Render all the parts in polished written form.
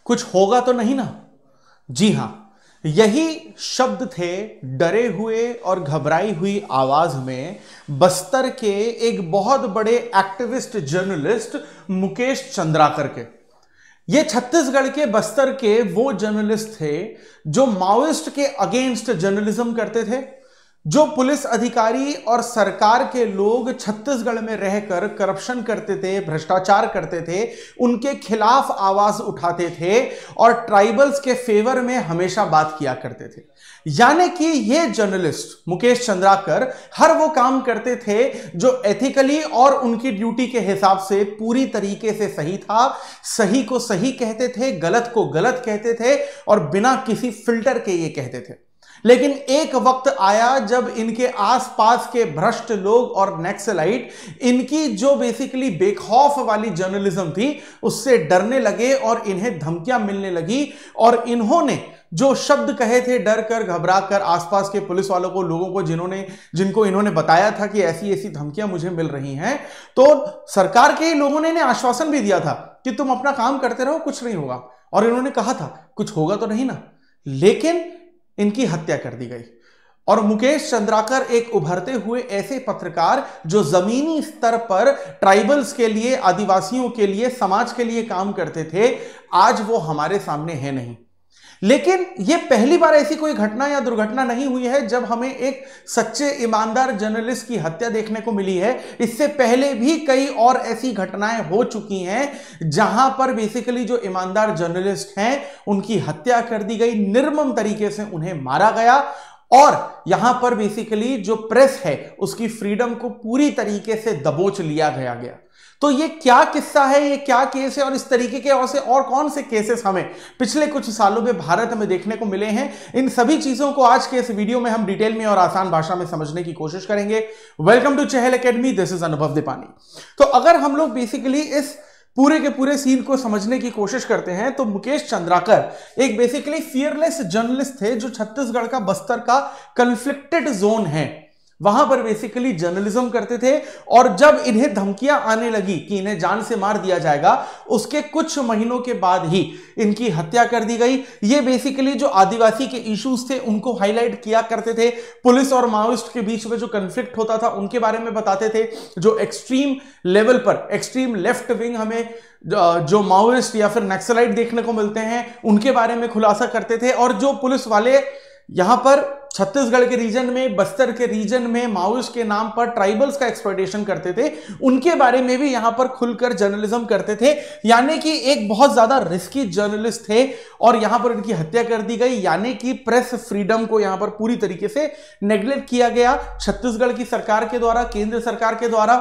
कुछ होगा तो नहीं ना? जी हां, यही शब्द थे डरे हुए और घबराई हुई आवाज में बस्तर के एक बहुत बड़े एक्टिविस्ट जर्नलिस्ट मुकेश चंद्राकर के। ये छत्तीसगढ़ के बस्तर के वो जर्नलिस्ट थे जो माओइस्ट के अगेंस्ट जर्नलिज्म करते थे। जो पुलिस अधिकारी और सरकार के लोग छत्तीसगढ़ में रहकर करप्शन करते थे, भ्रष्टाचार करते थे, उनके खिलाफ आवाज उठाते थे और ट्राइबल्स के फेवर में हमेशा बात किया करते थे। यानी कि ये जर्नलिस्ट मुकेश चंद्राकर हर वो काम करते थे जो एथिकली और उनकी ड्यूटी के हिसाब से पूरी तरीके से सही था। सही को सही कहते थे, गलत को गलत कहते थे और बिना किसी फिल्टर के ये कहते थे। लेकिन एक वक्त आया जब इनके आसपास के भ्रष्ट लोग और नक्सलाइट इनकी जो बेसिकली बेखौफ वाली जर्नलिज्म थी उससे डरने लगे और इन्हें धमकियां मिलने लगी। और इन्होंने जो शब्द कहे थे डर कर, घबरा कर, आसपास के पुलिस वालों को, लोगों को जिनको इन्होंने बताया था कि ऐसी ऐसी धमकियां मुझे मिल रही हैं, तो सरकार के ही लोगों ने इन्हें आश्वासन भी दिया था कि तुम अपना काम करते रहो, कुछ नहीं होगा। और इन्होंने कहा था कुछ होगा तो नहीं ना, लेकिन इनकी हत्या कर दी गई। और मुकेश चंद्राकर एक उभरते हुए ऐसे पत्रकार जो जमीनी स्तर पर ट्राइबल्स के लिए, आदिवासियों के लिए, समाज के लिए काम करते थे, आज वो हमारे सामने है नहीं। लेकिन यह पहली बार ऐसी कोई घटना या दुर्घटना नहीं हुई है जब हमें एक सच्चे ईमानदार जर्नलिस्ट की हत्या देखने को मिली है। इससे पहले भी कई और ऐसी घटनाएं हो चुकी हैं जहां पर बेसिकली जो ईमानदार जर्नलिस्ट हैं उनकी हत्या कर दी गई, निर्मम तरीके से उन्हें मारा गया। और यहां पर बेसिकली जो प्रेस है उसकी फ्रीडम को पूरी तरीके से दबोच लिया गया। तो ये क्या किस्सा है, ये क्या केस है और इस तरीके के और कौन से केसेस हमें पिछले कुछ सालों में भारत में देखने को मिले हैं, इन सभी चीजों को आज के इस वीडियो में हम डिटेल में और आसान भाषा में समझने की कोशिश करेंगे। Welcome to Chahal Academy, this is Anubhav Deepani. तो अगर हम लोग बेसिकली इस पूरे के पूरे सीन को समझने की कोशिश करते हैं तो मुकेश चंद्राकर एक बेसिकली फियरलेस जर्नलिस्ट थे जो छत्तीसगढ़ का बस्तर का कन्फ्लिक्टेड जोन है, वहां पर बेसिकली जर्नलिज्म करते थे। और जब इन्हें धमकियां आने लगी कि इन्हें जान से मार दिया जाएगा, उसके कुछ महीनों के बाद ही इनकी हत्या कर दी गई। ये बेसिकली जो आदिवासी के इश्यूज थे उनको हाईलाइट किया करते थे, पुलिस और माओइस्ट के बीच में जो कन्फ्लिक्ट होता था उनके बारे में बताते थे, जो एक्सट्रीम लेवल पर एक्सट्रीम लेफ्ट विंग हमें जो माओइस्ट या फिर नक्सलाइट देखने को मिलते हैं उनके बारे में खुलासा करते थे। और जो पुलिस वाले यहां पर छत्तीसगढ़ के रीजन में, बस्तर के रीजन में माओइस्ट के नाम पर ट्राइबल्स का एक्सप्लॉयटेशन करते थे, उनके बारे में भी यहां पर खुलकर जर्नलिज्म करते थे। यानी कि एक बहुत ज्यादा रिस्की जर्नलिस्ट थे और यहां पर इनकी हत्या कर दी गई। यानी कि प्रेस फ्रीडम को यहां पर पूरी तरीके से नेग्लेक्ट किया गया छत्तीसगढ़ की सरकार के द्वारा, केंद्र सरकार के द्वारा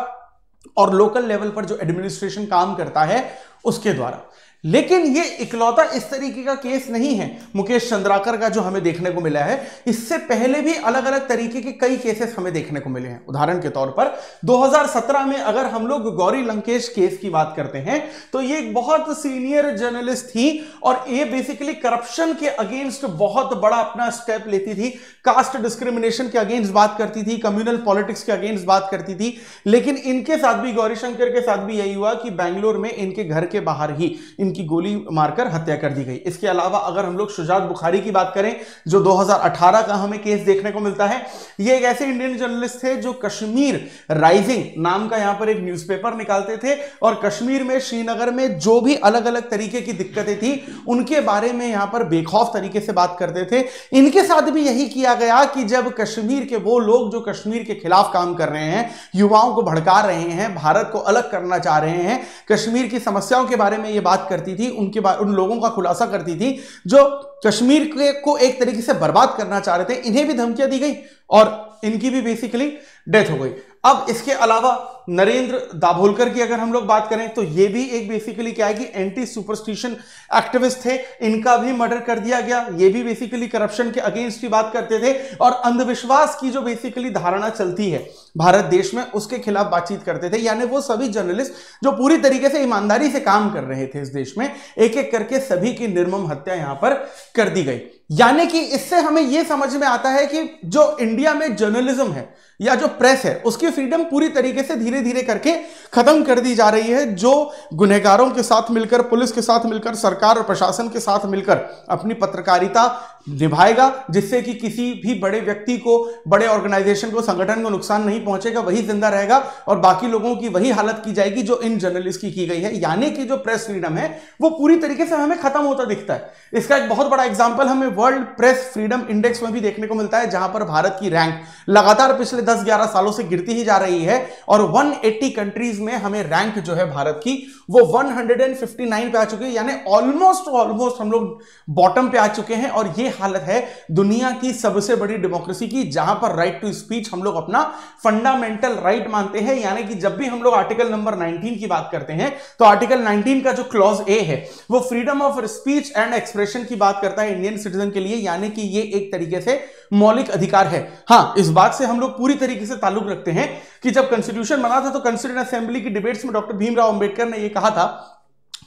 और लोकल लेवल पर जो एडमिनिस्ट्रेशन काम करता है उसके द्वारा। लेकिन ये इकलौता इस तरीके का केस नहीं है मुकेश चंद्राकर का जो हमें देखने को मिला है। इससे पहले भी अलग अलग तरीके के कई केसेस हमें देखने को मिले हैं। उदाहरण के तौर पर 2017 में अगर हम लोग गौरी लंकेश केस की बात करते हैं तो ये एक बहुत सीनियर जर्नलिस्ट थी और ये बेसिकली करप्शन के अगेंस्ट बहुत बड़ा अपना स्टेप लेती थी, कास्ट डिस्क्रिमिनेशन के अगेंस्ट बात करती थी, कम्युनल पॉलिटिक्स के अगेंस्ट बात करती थी। लेकिन इनके साथ भी, गौरीशंकर के साथ भी यही हुआ कि बेंगलोर में इनके घर के बाहर ही की गोली मारकर हत्या कर दी गई। इसके अलावा अगर हम लोग शुजात बुखारी की बात करें जो 2018 का हमें केस देखने को मिलता है, ये एक ऐसे इंडियन जर्नलिस्ट थे जो कश्मीर राइजिंग नाम का यहां पर एक न्यूज़पेपर निकालते थे और कश्मीर में, श्रीनगर में जो भी अलग अलग तरीके की दिक्कतें थी उनके बारे में यहां पर बेखौफ तरीके से बात करते थे। इनके साथ भी यही किया गया कि जब कश्मीर के वो लोग जो कश्मीर के खिलाफ काम कर रहे हैं, युवाओं को भड़का रहे हैं, भारत को अलग करना चाह रहे हैं, कश्मीर की समस्याओं के बारे में ये बात करती थी, उन लोगों का खुलासा करती थी जो कश्मीर को एक तरीके से बर्बाद करना चाह रहे थे, इन्हें भी धमकियां दी गई और इनकी भी बेसिकली डेथ हो गई। अब इसके अलावा नरेंद्र दाभोलकर की अगर हम लोग बात करें तो ये भी एक बेसिकली क्या है कि एंटी सुपरस्टिशन एक्टिविस्ट थे, इनका भी मर्डर कर दिया गया। ये भी बेसिकली करप्शन के अगेंस्ट की बात करते थे और अंधविश्वास की जो बेसिकली धारणा चलती है भारत देश में उसके खिलाफ बातचीत करते थे। यानी वो सभी जर्नलिस्ट जो पूरी तरीके से ईमानदारी से काम कर रहे थे इस देश में, एक एक करके सभी की निर्मम हत्या यहां पर कर दी गई। यानी कि इससे हमें यह समझ में आता है कि जो इंडिया में जर्नलिज्म है या जो प्रेस है उसकी फ्रीडम पूरी तरीके से धीरे धीरे धीरे करके खत्म कर दी जा रही है, जो गुनहगारों के साथ मिलकर, पुलिस के साथ मिलकर, सरकार और प्रशासन के साथ मिलकर अपनी पत्रकारिता निभाएगा, जिससे कि किसी भी बड़े व्यक्ति को, बड़े ऑर्गेनाइजेशन को, संगठन को नुकसान नहीं पहुंचेगा, वही जिंदा रहेगा और बाकी लोगों की वही हालत की जाएगी जो इन जर्नलिस्ट की गई है। यानी कि जो प्रेस फ्रीडम है वो पूरी तरीके से हमें खत्म होता दिखता है। इसका एक बहुत बड़ा एग्जांपल हमें वर्ल्ड प्रेस फ्रीडम इंडेक्स में भी देखने को मिलता है, जहां पर भारत की रैंक लगातार पिछले 10-11 सालों से गिरती ही जा रही है और 180 कंट्रीज में हमें रैंक जो है भारत की वो 159 पे आ चुकी है। यानी ऑलमोस्ट हम लोग बॉटम पे आ चुके हैं और ये हालत है दुनिया की सबसे बड़ी डेमोक्रेसी की, जहां पर राइट टू स्पीच हम लोग अपना फंडामेंटल राइट मानते हैं। यानी कि जब भी हम लोग आर्टिकल नंबर 19 की बात करते हैं तो आर्टिकल 19 का जो क्लॉज ए है वो freedom of speech and expression की बात करता है इंडियन सिटीजन के लिए। यानी कि ये एक तरीके से मौलिक अधिकार है। हां, इस बात से हम लोग पूरी तरीके से ताल्लुक रखते हैं कि जब कॉन्स्टिट्यूशन बना था तो कॉन्स्टिट्यूएंट असेंबली की डिबेट्स में डॉक्टर भीमराव अंबेडकर ने यह कहा था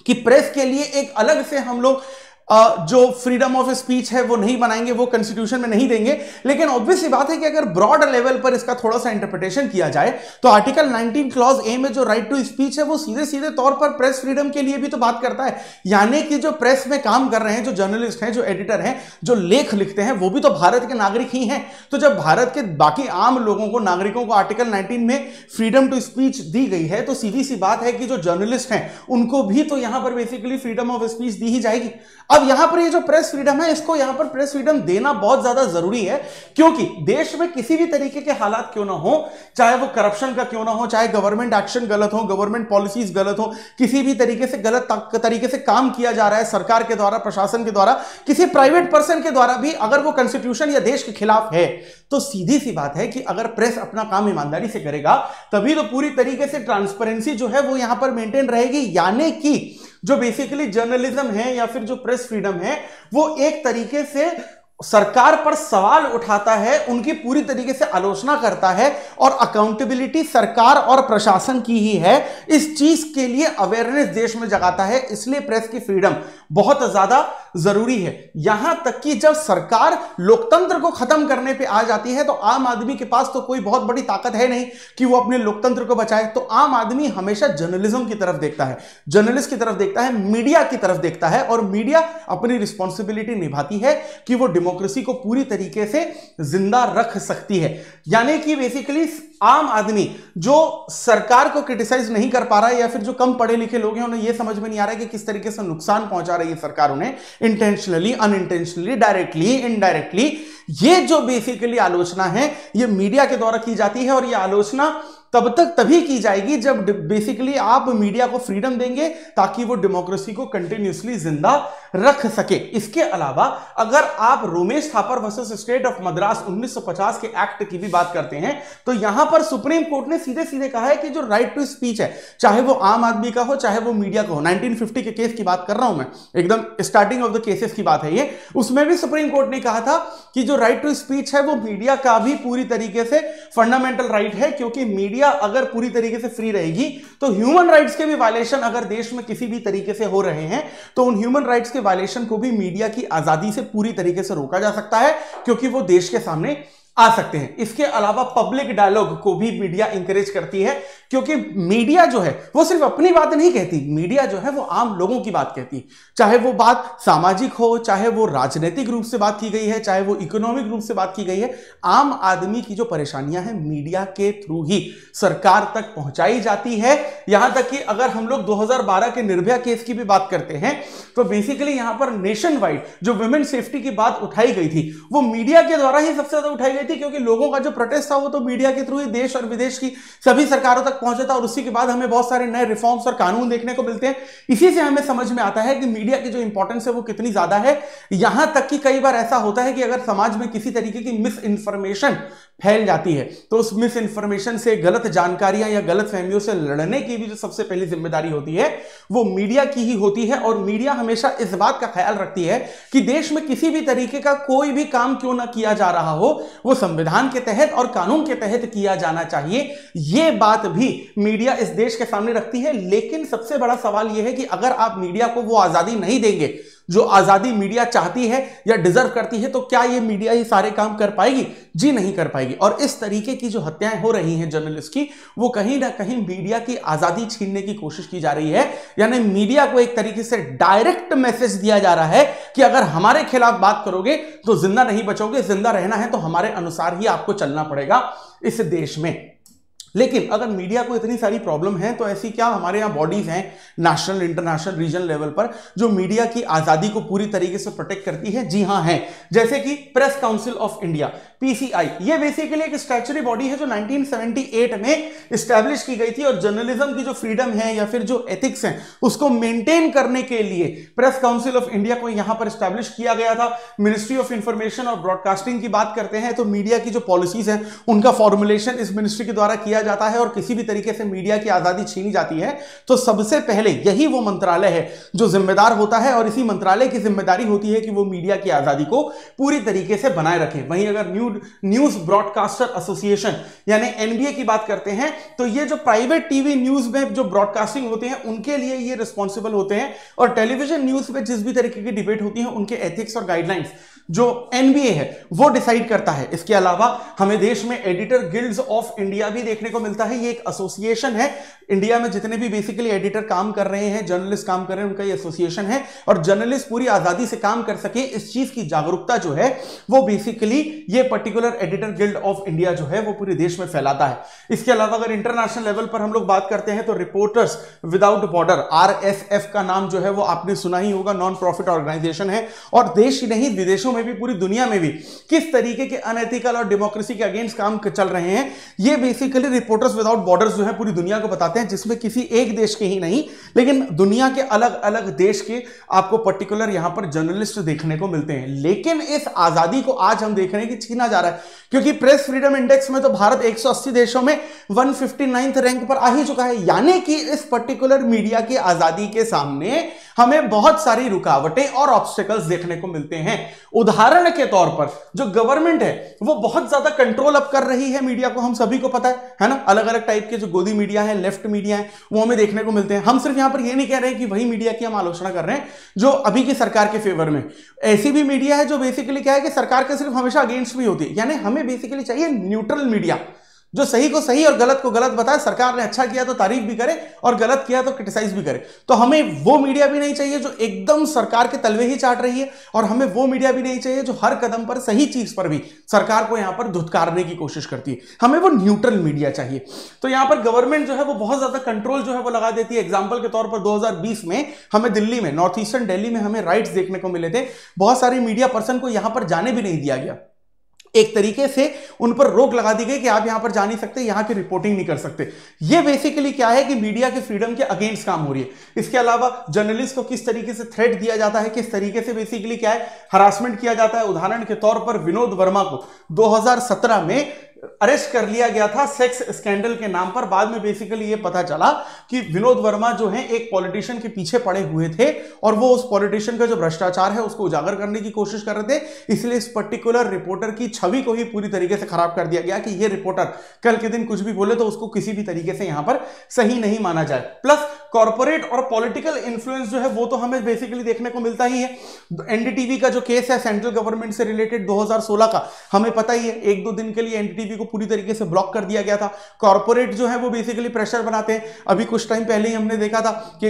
कि प्रेस के लिए एक अलग से हम लोग जो फ्रीडम ऑफ स्पीच है वो नहीं बनाएंगे, वो कॉन्स्टिट्यूशन में नहीं देंगे। लेकिन ऑब्वियस सी बात है कि अगर ब्रॉड लेवल पर इसका थोड़ा सा इंटरप्रिटेशन किया जाए तो आर्टिकल 19 क्लॉज ए में जो राइट टू स्पीच है वो सीधे सीधे तौर पर प्रेस फ्रीडम के लिए भी तो बात करता है। यानी कि जो प्रेस में काम कर रहे हैं, जो जर्नलिस्ट हैं, जो एडिटर हैं, जो लेख लिखते हैं, वो भी तो भारत के नागरिक ही हैं। तो जब भारत के बाकी आम लोगों को, नागरिकों को आर्टिकल 19 में फ्रीडम टू स्पीच दी गई है तो सीधी सी बात है कि जो जर्नलिस्ट हैं उनको भी तो यहां पर बेसिकली फ्रीडम ऑफ स्पीच दी ही जाएगी। अब यहां पर ये जो प्रेस फ्रीडम है, इसको यहां पर प्रेस फ्रीडम देना बहुत ज्यादा जरूरी है, क्योंकि देश में किसी भी तरीके के हालात क्यों ना हो, चाहे वो करप्शन का क्यों ना हो, चाहे गवर्नमेंट एक्शन गलत हो, गवर्नमेंट पॉलिसीज गलत हो, किसी भी तरीके से गलत तरीके से काम किया जा रहा है सरकार के द्वारा, प्रशासन के द्वारा, किसी प्राइवेट पर्सन के द्वारा भी, अगर वो कॉन्स्टिट्यूशन या देश के खिलाफ है तो सीधी सी बात है कि अगर प्रेस अपना काम ईमानदारी से करेगा तभी तो पूरी तरीके से ट्रांसपेरेंसी जो है वो यहां पर मेंटेन रहेगी। यानी कि जो बेसिकली जर्नलिज्म है या फिर जो प्रेस फ्रीडम है वो एक तरीके से सरकार पर सवाल उठाता है, उनकी पूरी तरीके से आलोचना करता है और अकाउंटेबिलिटी सरकार और प्रशासन की ही है, इस चीज के लिए अवेयरनेस देश में जगाता है। इसलिए प्रेस की फ्रीडम बहुत ज्यादा जरूरी है। यहां तक कि जब सरकार लोकतंत्र को खत्म करने पे आ जाती है तो आम आदमी के पास तो कोई बहुत बड़ी ताकत है नहीं कि वो अपने लोकतंत्र को बचाए। तो आम आदमी हमेशा जर्नलिज्म की तरफ देखता है, जर्नलिस्ट की तरफ देखता है, मीडिया की तरफ देखता है और मीडिया अपनी रिस्पॉन्सिबिलिटी निभाती है कि वो डेमोक्रेसी को पूरी तरीके से जिंदा रख सकती है। यानी कि बेसिकली आम आदमी जो सरकार को क्रिटिसाइज नहीं कर पा रहा है या फिर जो कम पढ़े लिखे लोग हैं उन्हें यह समझ में नहीं आ रहा है कि किस तरीके से नुकसान पहुंचा रही है सरकार उन्हें, इंटेंशनली, अनइंटेंशनली, डायरेक्टली, इनडायरेक्टली। ये जो बेसिकली आलोचना है ये मीडिया के द्वारा की जाती है और ये आलोचना तभी की जाएगी जब बेसिकली आप मीडिया को फ्रीडम देंगे ताकि वो डेमोक्रेसी को कंटिन्यूअसली जिंदा रख सके। इसके अलावा अगर आप Romesh Thapar versus state of Madras 1950 के एक्ट की भी बात करते हैं तो यहां पर सुप्रीम कोर्ट ने सीधे सीधे कहा है कि जो राइट टू स्पीच है, चाहे वो आम आदमी का हो चाहे वो मीडिया का हो, 1950 के केस की बात कर रहा हूं मैं, एकदम स्टार्टिंग ऑफ द केसेस की बात है ये, उसमें भी सुप्रीम कोर्ट ने कहा था कि जो राइट टू स्पीच है वो मीडिया का भी पूरी तरीके से फंडामेंटल राइट है, क्योंकि मीडिया अगर पूरी तरीके से फ्री रहेगी तो ह्यूमन राइट्स के भी वायलेशन अगर देश में किसी भी तरीके से हो रहे हैं तो उन ह्यूमन राइट्स के वायलेशन को भी मीडिया की आजादी से पूरी तरीके से रोका जा सकता है, क्योंकि वो देश के सामने आ सकते हैं। इसके अलावा पब्लिक डायलॉग को भी मीडिया इंकरेज करती है, क्योंकि मीडिया जो है वो सिर्फ अपनी बात नहीं कहती, मीडिया जो है वो आम लोगों की बात कहती है। चाहे वो बात सामाजिक हो, चाहे वो राजनीतिक रूप से बात की गई है, चाहे वो इकोनॉमिक रूप से बात की गई है, आम आदमी की जो परेशानियां हैं मीडिया के थ्रू ही सरकार तक पहुंचाई जाती है। यहां तक कि अगर हम लोग 2012 के निर्भया केस की भी बात करते हैं तो बेसिकली यहां पर नेशन वाइड जो वुमेन सेफ्टी की बात उठाई गई थी वो मीडिया के द्वारा ही सबसे ज्यादा उठाई गई थी, क्योंकि लोगों का जो प्रोटेस्ट था वो तो मीडिया के थ्रू ही देश और विदेश की सभी सरकारों तक पहुंचा था और उसी के बाद हमें बहुत सारे नए रिफॉर्म्स और कानून देखने को मिलते हैं। इसी से हमें समझ में आता है कि मीडिया की जो इंपॉर्टेंस है वो कितनी ज्यादा है। यहां तक कि कई बार ऐसा होता है कि अगर समाज में किसी तरीके की मिस इंफॉर्मेशन फैल जाती है तो उस मिस इंफॉर्मेशन से, गलत जानकारियां या गलत फहमियों से लड़ने की भी जो सबसे पहली जिम्मेदारी होती है वो मीडिया की ही होती है। और मीडिया हमेशा इस बात का ख्याल रखती है कि देश में किसी भी तरीके का कोई भी काम क्यों ना किया जा रहा हो वो संविधान के तहत और कानून के तहत किया जाना चाहिए। यह बात भी मीडिया इस देश के सामने रखती है। लेकिन सबसे बड़ा सवाल यह है कि अगर आप मीडिया को वो आजादी नहीं देंगे जो आजादी मीडिया चाहती है या डिजर्व करती है, तो क्या ये मीडिया ये सारे काम कर पाएगी? जी नहीं कर पाएगी। और इस तरीके की जो हत्याएं हो रही हैं जर्नलिस्ट की, वो कहीं ना कहीं मीडिया की आजादी छीनने की कोशिश की जा रही है। यानी मीडिया को एक तरीके से डायरेक्ट मैसेज दिया जा रहा है कि अगर हमारे खिलाफ बात करोगे तो जिंदा नहीं बचोगे, जिंदा रहना है तो हमारे अनुसार ही आपको चलना पड़ेगा इस देश में। लेकिन अगर मीडिया को इतनी सारी प्रॉब्लम है, तो ऐसी क्या हमारे यहाँ बॉडीज हैं नेशनल, इंटरनेशनल, रीजनल लेवल पर जो मीडिया की आजादी को पूरी तरीके से प्रोटेक्ट करती है? जी हां है। जैसे कि press council of India, PCI, ये बेसिकली एक स्टैट्यूटरी बॉडी है जो 1978 में स्टैब्लिश की गई थी, और जर्नलिज्म की जो फ्रीडम है या फिर जो एथिक्स है उसको मेंटेन करने के लिए प्रेस काउंसिल ऑफ इंडिया को यहां पर स्टैब्लिश किया गया था। मिनिस्ट्री ऑफ इंफॉर्मेशन और ब्रॉडकास्टिंग की बात करते हैं तो मीडिया की जो पॉलिसीज है उनका फॉर्मुलेशन इस मिनिस्ट्री के द्वारा किया जाता है, और किसी भी तरीके से मीडिया की आजादी छीनी जाती है तो सबसे पहले यही वो मंत्रालय है जो जिम्मेदार होता है, और इसी मंत्रालय की जिम्मेदारी होती है कि वो मीडिया की आजादी को पूरी तरीके से बनाए रखें। वहीं अगर न्यूज ब्रॉडकास्टर एसोसिएशन यानी एनबीए की बात करते हैं तो ये जो प्राइवेट टीवी न्यूज में जो ब्रॉडकास्टिंग होते हैं उनके लिए ये रिस्पॉन्सिबल होते हैं, और टेलीविजन न्यूज में जिस भी तरीके की डिबेट होती है उनके एथिक्स और गाइडलाइंस जो एनबीए है वो डिसाइड करता है। इसके अलावा हमें देश में एडिटर गिल्ड्स ऑफ इंडिया भी देखने को मिलता है। ये एक एसोसिएशन है, इंडिया में जितने भी बेसिकली एडिटर काम कर रहे हैं, जर्नलिस्ट काम कर रहे हैं, उनका ये एसोसिएशन है, और जर्नलिस्ट पूरी आजादी से काम कर सके इस चीज की जागरूकता जो है वो बेसिकली ये particular editor guild of India जो है वो पूरे देश में फैलाता है। इसके अलावा अगर इंटरनेशनल लेवल पर हम लोग बात करते हैं तो रिपोर्टर्स विदाउट बॉर्डर, आरएसएफ का नाम जो है वो आपने सुना ही होगा, नॉन प्रॉफिट ऑर्गेनाइजेशन है, और देश ही नहीं विदेशों में भी, पूरी दुनिया में भी किस तरीके के अनएथिकल और डेमोक्रेसी के अगेंस्ट काम चल रहे हैं, ये बेसिकली रिपोर्टर्स विदाउट बॉर्डर्स जो है पूरी दुनिया को बताते हैं, जिसमें किसी एक देश के ही नहीं लेकिन दुनिया के अलग अलग देश के आपको पर्टिकुलर यहां पर जर्नलिस्ट देखने को मिलते हैं। लेकिन इस आजादी को आज हम देख रहे हैं कि छीना जा रहा है, क्योंकि प्रेस फ्रीडम इंडेक्स में तो भारत 180 देशों में 159 रैंक पर आ ही चुका है। यानी कि इस पर्टिकुलर मीडिया की आजादी के सामने हमें बहुत सारी रुकावटें और ऑब्स्टेकल्स देखने को मिलते हैं। उदाहरण के तौर पर जो गवर्नमेंट है वो बहुत ज्यादा कंट्रोल अप कर रही है मीडिया को, हम सभी को पता है ना। अलग अलग टाइप के जो गोदी मीडिया है, लेफ्ट मीडिया है, वो हमें देखने को मिलते हैं। हम सिर्फ यहां पर ये नहीं कह रहे हैं कि वही मीडिया की हम आलोचना कर रहे हैं जो अभी की सरकार के फेवर में, ऐसी भी मीडिया है जो बेसिकली क्या है कि सरकार के सिर्फ हमेशा अगेंस्ट भी होती है। यानी हमें बेसिकली चाहिए न्यूट्रल मीडिया जो सही को सही और गलत को गलत बताए। सरकार ने अच्छा किया तो तारीफ भी करे और गलत किया तो क्रिटिसाइज भी करे। तो हमें वो मीडिया भी नहीं चाहिए जो एकदम सरकार के तलवे ही चाट रही है, और हमें वो मीडिया भी नहीं चाहिए जो हर कदम पर सही चीज पर भी सरकार को यहां पर धुतकारने की कोशिश करती है। हमें वो न्यूट्रल मीडिया चाहिए। तो यहां पर गवर्नमेंट जो है वो बहुत ज्यादा कंट्रोल जो है वो लगा देती है। एग्जाम्पल के तौर पर 2020 में हमें दिल्ली में, नॉर्थ ईस्टर्न दिल्ली में हमें राइट्स देखने को मिले थे। बहुत सारी मीडिया पर्सन को यहां पर जाने भी नहीं दिया गया, एक तरीके से उन पर रोक लगा दी गई कि आप यहां पर जा नहीं सकते, यहां की रिपोर्टिंग नहीं कर सकते। ये बेसिकली क्या है कि मीडिया की फ्रीडम के अगेंस्ट काम हो रही है। इसके अलावा जर्नलिस्ट को किस तरीके से थ्रेट दिया जाता है, किस तरीके से बेसिकली क्या है हरासमेंट किया जाता है। उदाहरण के तौर पर विनोद वर्मा को 2017 में अरेस्ट कर लिया गया था सेक्स स्कैंडल के नाम पर। बाद में बेसिकली ये पता चला कि विनोद वर्मा जो है एक पॉलिटिशियन के पीछे पड़े हुए थे, और वो उस पॉलिटिशियन का जो भ्रष्टाचार है उसको उजागर करने की कोशिश कर रहे थे। इसलिए इस पर्टिकुलर रिपोर्टर की छवि को ही पूरी तरीके से खराब कर दिया गया कि ये रिपोर्टर कल के दिन कुछ भी बोले तो उसको किसी भी तरीके से यहां पर सही नहीं माना जाए। प्लस कॉर्पोरेट और पॉलिटिकल इन्फ्लुएंस जो है वो तो हमें बेसिकली देखने को मिलता ही है। एनडीटीवी का जो केस है सेंट्रल गवर्नमेंट से रिलेटेड 2016 का, हमें पता ही है, 1-2 दिन के लिए एनडीटीवी को पूरी तरीके से ब्लॉक कर दिया गया था। कॉर्पोरेट जो है वो बेसिकली प्रेशर बनाते हैं। अभी कुछ टाइम पहले ही हमने देखा था कि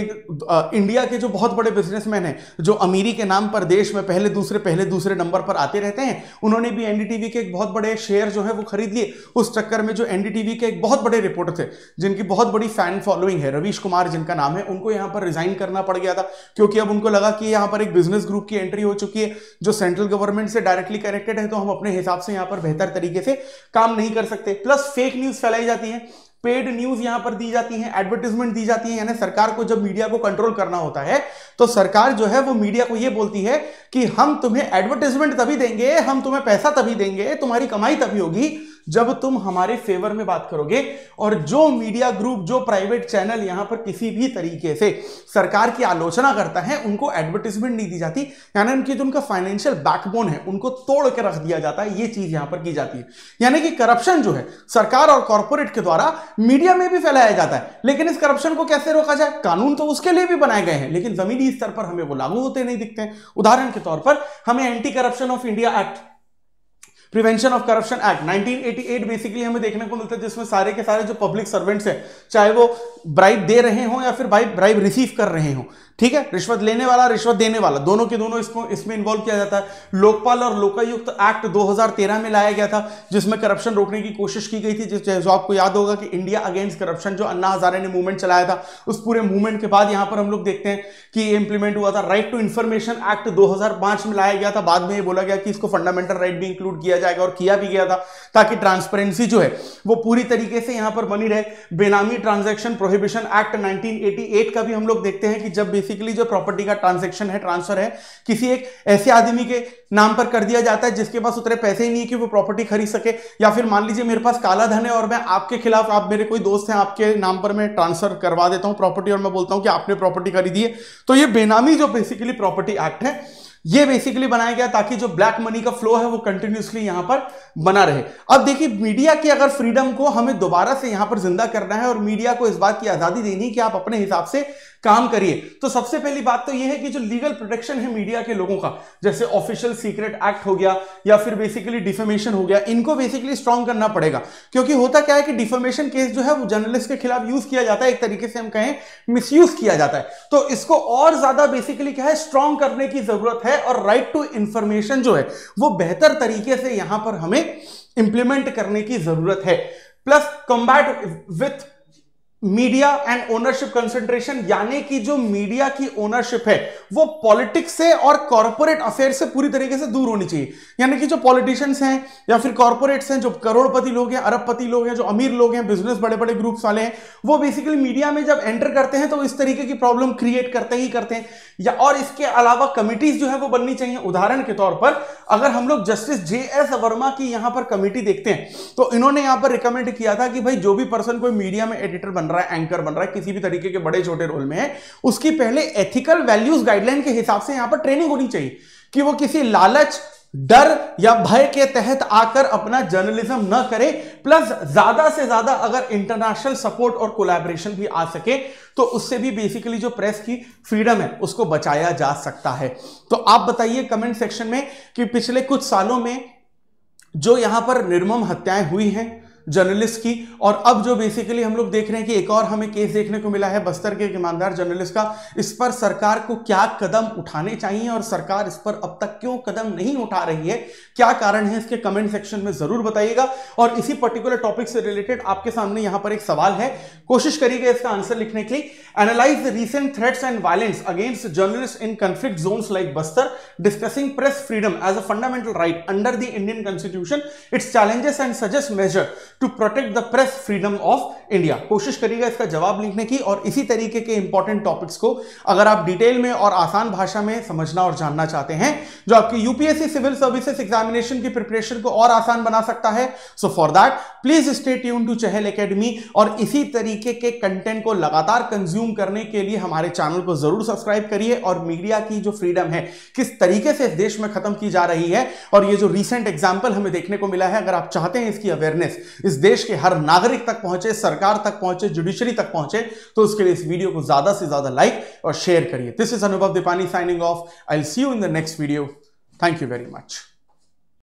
इंडिया के जो बहुत बड़े बिजनेसमैन हैं जो अमीरी के नाम पर देश में पहले दूसरे नंबर पर आते रहते हैं, उन्होंने भी एनडीटीवी के एक बहुत बड़े शेयर जो है वो खरीद लिए। उस चक्कर में जो एनडीटीवी के एक बहुत बड़े रिपोर्टर थे जिनकी बहुत बड़ी फैन फॉलोइंग है, रवीश कुमार जिनका नाम है, उनको यहां पर रिजाइन करना पड़ गया था, क्योंकि अब उनको लगा कि यहां पर एक बिजनेस ग्रुप की एंट्री हो चुकी है जो सेंट्रल गवर्नमेंट से डायरेक्टली कनेक्टेड है, तो हम अपने हिसाब से यहां पर बेहतर तरीके से काम नहीं कर सकते। प्लस फेक न्यूज फैलाई जाती है, पेड न्यूज यहां पर दी जाती है, एडवर्टाइजमेंट दी जाती है। यानी सरकार को जब मीडिया को कंट्रोल करना होता है तो सरकार जो है वो मीडिया को यह बोलती है कि हम तुम्हें एडवर्टाइजमेंट तभी देंगे, हम तुम्हें पैसा तभी देंगे, तुम्हारी कमाई तभी होगी जब तुम हमारे फेवर में बात करोगे। और जो मीडिया ग्रुप, जो प्राइवेट चैनल यहां पर किसी भी तरीके से सरकार की आलोचना करता है, उनको एडवर्टाइजमेंट नहीं दी जाती, यानी उनकी जो उनका फाइनेंशियल बैकबोन है उनको तोड़ के रख दिया जाता है। ये चीज यहां पर की जाती है, यानी कि करप्शन जो है सरकार और कॉर्पोरेट के द्वारा मीडिया में भी फैलाया जाता है। लेकिन इस करप्शन को कैसे रोका जाए? कानून तो उसके लिए भी बनाए गए हैं, लेकिन जमीनी स्तर पर हमें वो लागू होते नहीं दिखते हैं। उदाहरण के तौर पर हमें anti corruption of India act, prevention of corruption act 1988 basically हमें देखने को मिलता है, जिसमें सारे के सारे जो पब्लिक सर्वेंट्स हैं, चाहे वो ब्राइब दे रहे हो या फिर ब्राइब रिसीव कर रहे हो, ठीक है, रिश्वत लेने वाला, रिश्वत देने वाला, दोनों के दोनों इसमें इन्वॉल्व किया जाता है। लोकपाल और लोकायुक्त एक्ट 2013 में लाया गया था, जिसमें करप्शन रोकने की कोशिश की गई थी। जो आपको याद होगा कि इंडिया अगेंस्ट करप्शन जो अन्ना हजारे ने मूवमेंट चलाया था, उस पूरे मूवमेंट के बाद यहां पर हम लोग देखते हैं कि ये इंप्लीमेंट हुआ था। राइट टू इंफॉर्मेशन एक्ट 2005 में लाया गया था। बाद में ये बोला गया कि इसको फंडामेंटल राइट भी इंक्लूड किया जाएगा, और किया भी गया था, ताकि ट्रांसपेरेंसी जो है वो पूरी तरीके से यहां पर बनी रहे। बेनामी ट्रांजैक्शन प्रोहिबिशन एक्ट 1988 का भी हम लोग देखते हैं कि जब बेसिकली जो प्रॉपर्टी का ट्रांजैक्शन है, ट्रांसफर है, किसी एक ऐसे आदमी के नाम पर कर दिया जाता है जिसके पास उतने पैसे ही नहीं है कि वो प्रॉपर्टी खरीद सके, या फिर मान लीजिए मेरे पास काला धन है और मैं आपके खिलाफ, आप मेरे कोई दोस्त हैं, आपके नाम पर मैं ट्रांसफर करवा देता हूं प्रॉपर्टी, और मैं बोलता हूं कि आपने प्रॉपर्टी खरीदी है। तो ये बेनामी जो बेसिकली प्रॉपर्टी एक्ट है, ये बेसिकली बनाया गया ताकि जो ब्लैक मनी का फ्लो है वो कंटिन्यूअसली यहां पर बना रहे। अब देखिए, मीडिया की अगर फ्रीडम को हमें दोबारा से यहां पर जिंदा करना है और मीडिया को इस बात की आजादी देनी है कि आप अपने हिसाब से काम करिए, तो सबसे पहली बात तो यह है कि जो लीगल प्रोटेक्शन है मीडिया के लोगों का, जैसे ऑफिशियल सीक्रेट एक्ट हो गया या फिर बेसिकली डिफेमेशन हो गया, इनको बेसिकली स्ट्रांग करना पड़ेगा। क्योंकि होता क्या है कि डिफेमेशन केस जो है वो जर्नलिस्ट के खिलाफ यूज किया जाता है, एक तरीके से हम कहें मिसयूज किया जाता है। तो इसको और ज्यादा बेसिकली क्या है, स्ट्रांग करने की जरूरत है, और राइट टू इंफॉर्मेशन जो है वो बेहतर तरीके से यहां पर हमें इंप्लीमेंट करने की जरूरत है। Plus combat with media and ownership concentration, यानी कि जो मीडिया की ओनरशिप है वो पॉलिटिक्स से और कॉर्पोरेट अफेयर से पूरी तरीके से दूर होनी चाहिए। यानी कि जो पॉलिटिशियंस हैं या फिर कॉर्पोरेट्स हैं, जो करोड़पति लोग हैं, अरबपति लोग हैं, जो अमीर लोग हैं, बिजनेस बड़े बड़े ग्रुप्स वाले हैं, वो बेसिकली मीडिया में जब एंटर करते हैं तो इस तरीके की प्रॉब्लम क्रिएट करते ही करते हैं। या और इसके अलावा कमिटीज जो है वो बननी चाहिए। उदाहरण के तौर पर अगर हम लोग जस्टिस JS वर्मा की यहां पर कमिटी देखते हैं, तो इन्होंने यहां पर रिकमेंड किया था कि भाई जो भी पर्सन कोई मीडिया में एडिटर बन रहा है, एंकर बन रहा है, किसी भी तरीके के बड़े छोटे रोल में है, उसकी पहले एथिकल वैल्यूज गाइडलाइन के हिसाब से यहां पर ट्रेनिंग होनी चाहिए कि वो किसी लालच, डर या भय के तहत आकर अपना जर्नलिज्म न करे। प्लस ज्यादा से ज्यादा अगर इंटरनेशनल सपोर्ट और कोलैबोरेशन भी आ सके तो उससे भी बेसिकली जो प्रेस की फ्रीडम है उसको बचाया जा सकता है। तो आप बताइए कमेंट सेक्शन में कि पिछले कुछ सालों में जो यहां पर निर्मम हत्याएं हुई हैं जर्नलिस्ट की, और अब जो बेसिकली हम लोग देख रहे हैं कि एक और हमें केस देखने को मिला है बस्तर के एक ईमानदार जर्नलिस्ट का, इस पर सरकार को क्या कदम उठाने चाहिए और सरकार इस पर अब तक क्यों कदम नहीं उठा रही है, क्या कारण है, इसके कमेंट सेक्शन में जरूर बताइएगा। और इसी पर्टिकुलर टॉपिक से रिलेटेड आपके सामने यहां पर एक सवाल है, कोशिश करिएगा इसका आंसर लिखने के लिए। Analyse the recent threats and violence against journalist in conflict zones like Bastar, discussing press freedom as a fundamental right under the Indian constitution, its challenges and suggest measure to protect the press freedom of India. कोशिश करिएगा इसका जवाब लिखने की, और इसी तरीके के इंपॉर्टेंट टॉपिक्स को अगर आप डिटेल में और आसान भाषा में समझना और जानना चाहते हैं, जो आपकी यूपीएससी सिविल सर्विसेज एग्जामिनेशन की प्रिपरेशन को और आसान बना सकता है, so for that please stay tune to Chahal Academy. और इसी तरीके के कंटेंट को लगातार कंज्यूम करने के लिए हमारे चैनल को जरूर सब्सक्राइब करिए। और मीडिया की जो फ्रीडम है किस तरीके से इस देश में खत्म की जा रही है, और ये जो रीसेंट एग्जाम्पल हमें देखने को मिला है, अगर आप चाहते हैं इसकी अवेयरनेस इस देश के हर नागरिक तक पहुंचे, सरकार तक पहुंचे, जुडिशरी तक पहुंचे, तो उसके लिए इस वीडियो को ज्यादा से ज्यादा लाइक और शेयर करिए। This is Anubhav Deepani signing off. I will see you in the next video. Thank you very much.